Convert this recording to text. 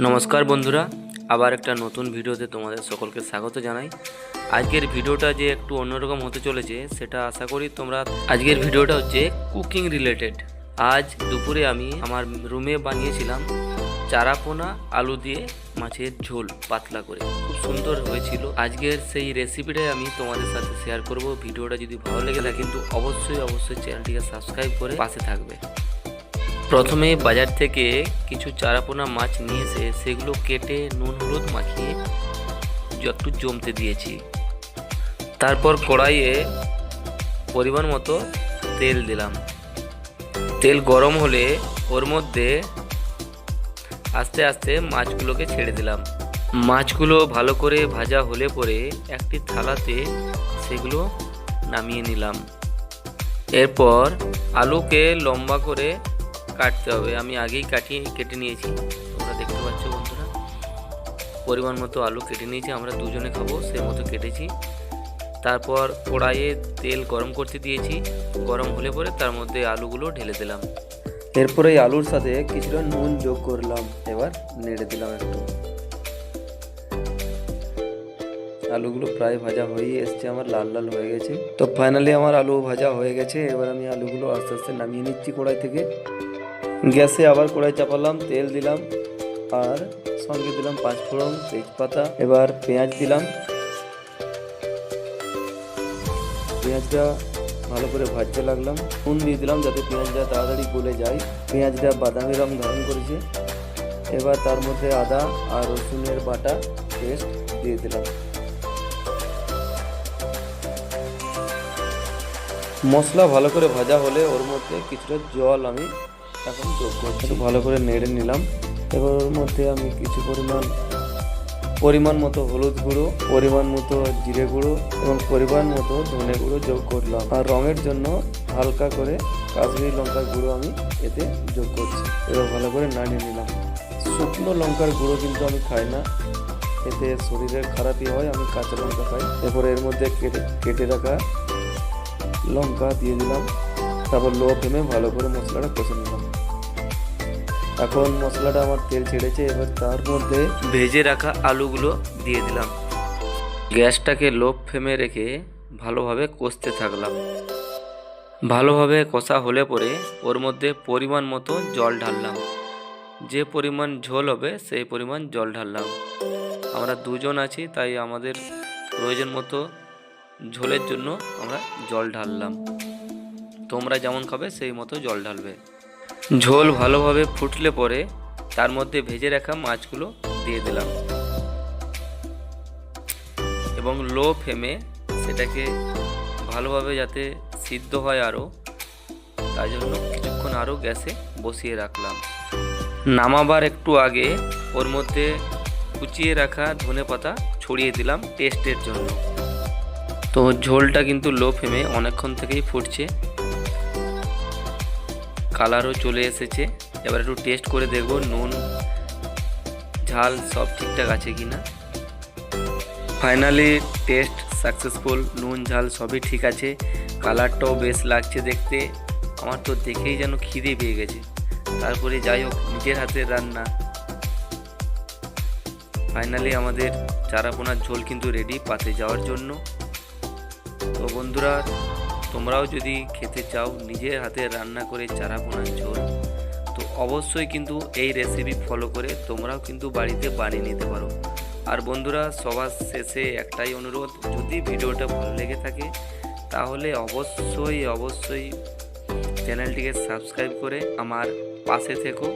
নমস্কার বন্ধুরা, আবার একটা নতুন ভিডিওতে তোমাদের সকলকে স্বাগত জানাই। আজকের ভিডিওটা যে একটু অন্যরকম হতে চলেছে সেটা আশা করি তোমরা। আজকের ভিডিওটা হচ্ছে কুকিং রিলেটেড। আজ দুপুরে আমি আমার রুমে বানিয়েছিলাম চারাপোনা আলু দিয়ে মাছের ঝোল পাতলা করে, খুব সুন্দর হয়েছিল। আজকের সেই রেসিপিটাই আমি তোমাদের সাথে শেয়ার করব। ভিডিওটা যদি ভালো লেগে থাকে কিন্তু অবশ্যই চ্যানেলটিকে সাবস্ক্রাইব করে পাশে থাকবে। প্রথমে বাজার থেকে কিছু চারাপোনা মাছ নিয়ে এসে সেগুলো কেটে নুন হলুদ মাখিয়ে একটু জমতে দিয়েছি। তারপর কড়াইয়ে পরিমাণ মতো তেল দিলাম। তেল গরম হলে ওর মধ্যে আস্তে আস্তে মাছগুলোকে ছেড়ে দিলাম। মাছগুলো ভালো করে ভাজা হলে পরে একটি থালাতে সেগুলো নামিয়ে নিলাম। এরপর আলুকে লম্বা করে কাটতে হবে। আমি আগেই কেটে নিয়েছি, তোমরা দেখতে পাচ্ছ বন্ধুরা। পরিমাণ মতো আলু কেটে নিয়েছি, আমরা দুজনে খাবো সেই মতো কেটেছি। তারপর কড়াইয়ে তেল গরম করতে দিয়েছি। গরম হলে পরে তার মধ্যে আলুগুলো ঢেলে দিলাম। এরপরে এই আলুর সাথে কিছুটা নুন যোগ করলাম। এবার নেড়ে দিলাম একটু। আলুগুলো প্রায় ভাজা হয়ে এসছে, আমার লাল লাল হয়ে গেছে। তো ফাইনালি আমার আলু ভাজা হয়ে গেছে। এবার আমি আলুগুলো আস্তে আস্তে নামিয়ে নিচ্ছি কড়াই থেকে। গ্যাসে আবার কড়াই চাপালাম, তেল দিলাম আর সঙ্গে দিলাম পাঁচফোড়ন, তেজপাতা। এবার পেঁয়াজ দিলাম। পেঁয়াজটা ভালো করে ভাজতে লাগলাম। নুন দিয়ে দিলাম যাতে পেঁয়াজটা তাড়াতাড়ি গলে যায়। পেঁয়াজটা বাদামি রং ধারণ করেছে। এবার তার মধ্যে আদা আর রসুনের বাটা পেস্ট দিয়ে দিলাম। মশলা ভালো করে ভাজা হলে ওর মধ্যে কিছুটা জল আমি এখন যোগ করছি। ভালো করে নেড়ে নিলাম। এবার ওর মধ্যে আমি কিছু পরিমাণ মতো হলুদ গুঁড়ো, পরিমাণ মতো জিরে গুঁড়ো এবং পরিমাণ মতো ধনে গুঁড়ো যোগ করলাম। আর রঙের জন্য হালকা করে কাশ্মীরি লঙ্কার গুঁড়ো আমি এতে যোগ করছি। এবার ভালো করে নাড়িয়ে নিলাম। শুকনো লঙ্কার গুঁড়ো কিন্তু আমি খাই না, এতে শরীরের খারাপই হয়। আমি কাঁচা লঙ্কা খাই। এরপরে এর মধ্যে কেটে রাখা লঙ্কা দিয়ে দিলাম। তারপর লো ফ্লেমে ভালো করে মশলাটা কষে নিলাম। এখন মশলাটা আমার তেল ছেড়েছে। এবার তার মধ্যে ভেজে রাখা আলুগুলো দিয়ে দিলাম। গ্যাসটাকে লো ফ্লেমে রেখে ভালোভাবে কষতে থাকলাম। ভালোভাবে কষা হলে পরে ওর মধ্যে পরিমাণ মতো জল ঢাললাম। যে পরিমাণ ঝোল হবে সেই পরিমাণ জল ঢাললাম। আমরা দুজন আছি, তাই আমাদের প্রয়োজন মতো ঝোলের জন্য আমরা জল ঢাললাম। তোমরা যেমন খাবে সেই মতো জল ঢালবে। ঝোল ভালোভাবে ফুটলে পরে তার মধ্যে ভেজে রাখা মাছগুলো দিয়ে দিলাম এবং লো ফ্লেমে সেটাকে ভালোভাবে যাতে সিদ্ধ হয় আরও, তার জন্য কিছুক্ষণ আরও গ্যাসে বসিয়ে রাখলাম। নামাবার একটু আগে ওর মধ্যে কুচিয়ে রাখা ধনেপাতা ছড়িয়ে দিলাম টেস্টের জন্য। তো ঝোলটা কিন্তু লো ফ্লেমে অনেকক্ষণ থেকেই ফুটছে, কালারও চলে এসেছে। এবার একটু টেস্ট করে দেখব নুন ঝাল সব ঠিকঠাক আছে কি না। ফাইনালি টেস্ট সাকসেসফুল, নুন ঝাল সবই ঠিক আছে। কালারটাও বেশ লাগছে দেখতে। আমার তো দেখেই যেন খিদে পেয়ে গেছে। তারপরে যাই হোক, নিজের হাতের রান্না। ফাইনালি আমাদের চারাপোনার ঝোল কিন্তু রেডি পাতে যাওয়ার জন্য। তো বন্ধুরা, তোমরাও যদি খেতে চাও নিজের হাতে রান্না করে চারাপোনার ঝোল, তো অবশ্যই কিন্তু এই রেসিপি ফলো করে তোমরাও কিন্তু বাড়িতে বানিয়ে নিতে পারো। আর বন্ধুরা, সবার শেষে একটাই অনুরোধ, যদি ভিডিওটা ভালো লেগে থাকে তাহলে অবশ্যই চ্যানেলটিকে সাবস্ক্রাইব করে আমার পাশে থেকো।